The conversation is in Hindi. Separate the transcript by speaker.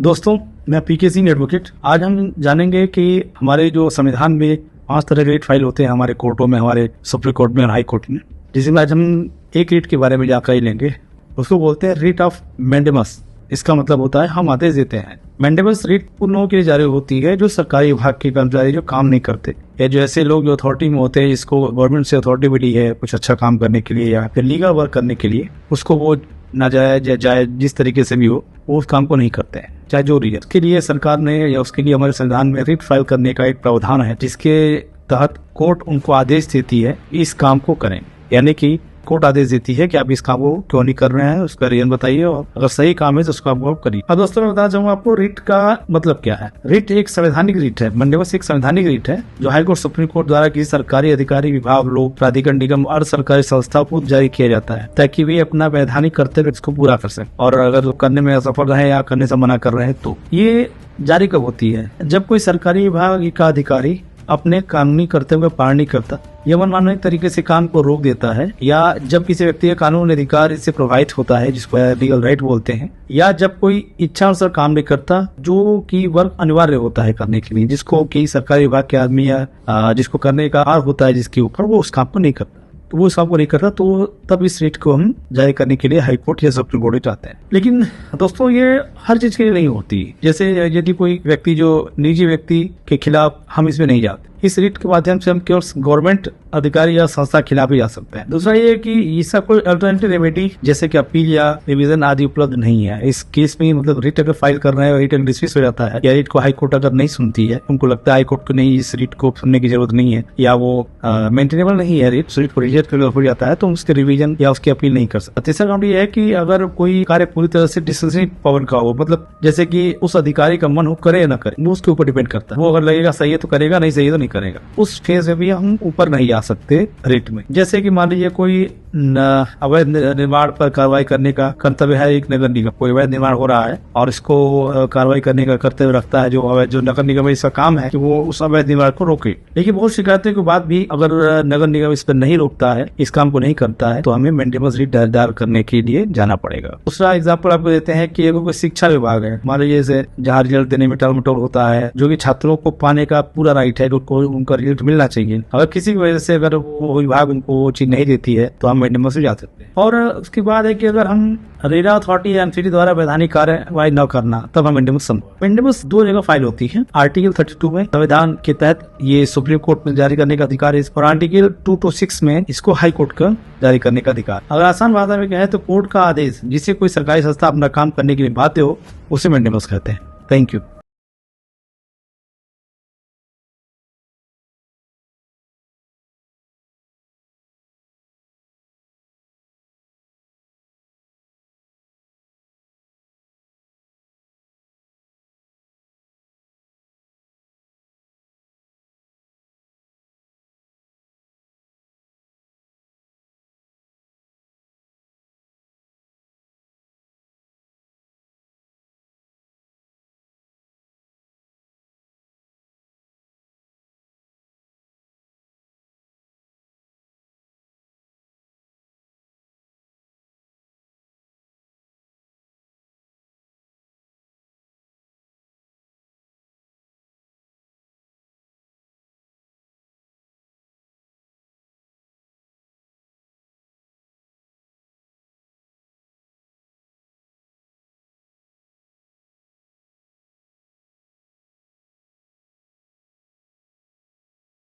Speaker 1: दोस्तों, मैं पीके सिंह एडवोकेट। आज हम जानेंगे कि हमारे जो संविधान में 5 तरह के रिट फाइल होते हैं हमारे कोर्टों में, हमारे सुप्रीम कोर्ट में और हाई कोर्ट में, जिसमें आज हम एक रिट के बारे में जानकारी लेंगे। उसको बोलते हैं रिट ऑफ मैंडेमस। इसका मतलब होता है हम आदेश देते हैं। मैंडेमस रिट उन लोगों के लिए जारी होती है जो सरकारी विभाग के कर्मचारी जो काम नहीं करते, या जो ऐसे लोग जो अथॉरिटी में होते हैं, जिसको गवर्नमेंट से अथॉरिटी मिली है कुछ अच्छा काम करने के लिए या फिर लीगल वर्क करने के लिए, उसको वो नाजायज या जायज जिस तरीके से भी हो वो उस काम को नहीं करते हैं, चाहे जो रीजन के लिए सरकार ने या उसके लिए हमारे संविधान में रिट फाइल करने का एक प्रावधान है, जिसके तहत कोर्ट उनको आदेश देती है इस काम को करें। यानी कि कोर्ट आदेश देती है कि आप इस काम को क्यों नहीं कर रहे हैं, उसका रीजन बताइए, और अगर सही काम है तो उसको आप करिए। अब दोस्तों, मैं बताना चाहूंगा आपको रिट का मतलब क्या है। रिट एक संवैधानिक रिट है। मैंडेमस एक संवैधानिक रिट है जो हाईकोर्ट, सुप्रीम कोर्ट द्वारा किसी सरकारी अधिकारी, विभाग, लोक प्राधिकरण, निगम और सरकारी संस्था को जारी किया जाता है ताकि वे अपना वैधानिक कर्तव्य इसको पूरा कर सकें, और अगर करने में असफल रहे या करने से मना कर रहे हैं तो ये जारी कब होती है? जब कोई सरकारी विभाग का अधिकारी अपने कानूनी कर्तव्य का पालन नहीं करता या मनमाने तरीके से काम को रोक देता है, या जब किसी व्यक्ति का कानूनी अधिकार इससे प्रभावित होता है, जिसको लीगल राइट बोलते हैं, या जब कोई इच्छा अनुसार काम नहीं करता जो कि वर्क अनिवार्य होता है करने के लिए, जिसको कि सरकारी विभाग के आदमी या जिसको करने का आर होता है जिसके ऊपर, वो उस काम को नहीं करता, तो वो इस काम को नहीं करता, तो तब इस रिट को हम जारी करने के लिए हाई कोर्ट या सुप्रीम कोर्ट चाहते हैं। लेकिन दोस्तों, ये हर चीज के लिए नहीं होती। जैसे यदि कोई व्यक्ति जो निजी व्यक्ति के खिलाफ हम इसमें नहीं जाते, इस रिट के माध्यम से हम केवल गवर्नमेंट अधिकारी या संस्था के खिलाफ ही जा सकते हैं। दूसरा ये कि इसका कोई अल्टरनेटिव रेमेडी जैसे कि अपील या रिवीजन आदि उपलब्ध नहीं है। इस केस में मतलब रिट अगर फाइल कर रहे हैं और रिट डिसमिस हो जाता है, या रिट को हाई कोर्ट अगर नहीं सुनती है, उनको लगता है हाई कोर्ट को नहीं, इस रिट को सुनने की जरूरत नहीं है, या वो मेंटेनेबल नहीं है, रिट को रिजेक्ट हो जाता है, तो उसके रिवीजन या उसकी अपील नहीं कर सकता। तीसरा काउंट ये है कि अगर कोई कार्य पूरी तरह से डिस्क्रिशनरी पावर का हो, मतलब जैसे कि उस अधिकारी का मन हो करे या न करे, वो उसके ऊपर डिपेंड करता है। वो अगर लगेगा सही है तो करेगा, नहीं सही है तो नहीं करेगा। उस फेज में भी हम ऊपर नहीं जा सकते रिट में। जैसे कि मान लीजिए कोई अवैध निर्माण पर कार्रवाई करने का कर्तव्य है एक नगर निगम, कोई अवैध निर्माण हो रहा है और इसको कार्रवाई करने का कर्तव्य रखता है जो नगर निगम है, इसका काम है कि वो उस अवैध निर्माण को रोके। लेकिन बहुत शिकायतों के बाद भी अगर नगर निगम इस पर नहीं रोकता है, इस काम को नहीं करता है, तो हमें मैंडेमस रिट दायर करने के लिए जाना पड़ेगा। दूसरा एग्जाम्पल आपको देते हैं कि कोई शिक्षा विभाग है, मान लीजिए जैसे जहाँ रिजल्ट देने में टाल मटोल होता है, जो कि छात्रों को पाने का पूरा राइट है, उनका रिजल्ट मिलना चाहिए। अगर किसी की वजह से अगर वो विभाग उनको वो चीज नहीं देती है तो हम मैंडेमस में जा सकते हैं। और उसके बाद है कि अगर हम रेरा अथॉरिटी या एमसीडी द्वारा वैधानिक कार्यवाही न करना, तब हम मैंडेमस 2 जगह फाइल होती है। आर्टिकल 32 में संविधान के तहत ये सुप्रीम कोर्ट में जारी करने का अधिकार है, और आर्टिकल 226 में इसको हाई कोर्ट का जारी करने का अधिकार। अगर आसान भाषा में कहें तो कोर्ट का आदेश जिसे कोई सरकारी संस्था अपना काम करने के लिए बाध्य हो, उसे मैंडेमस कहते हैं। Thank you.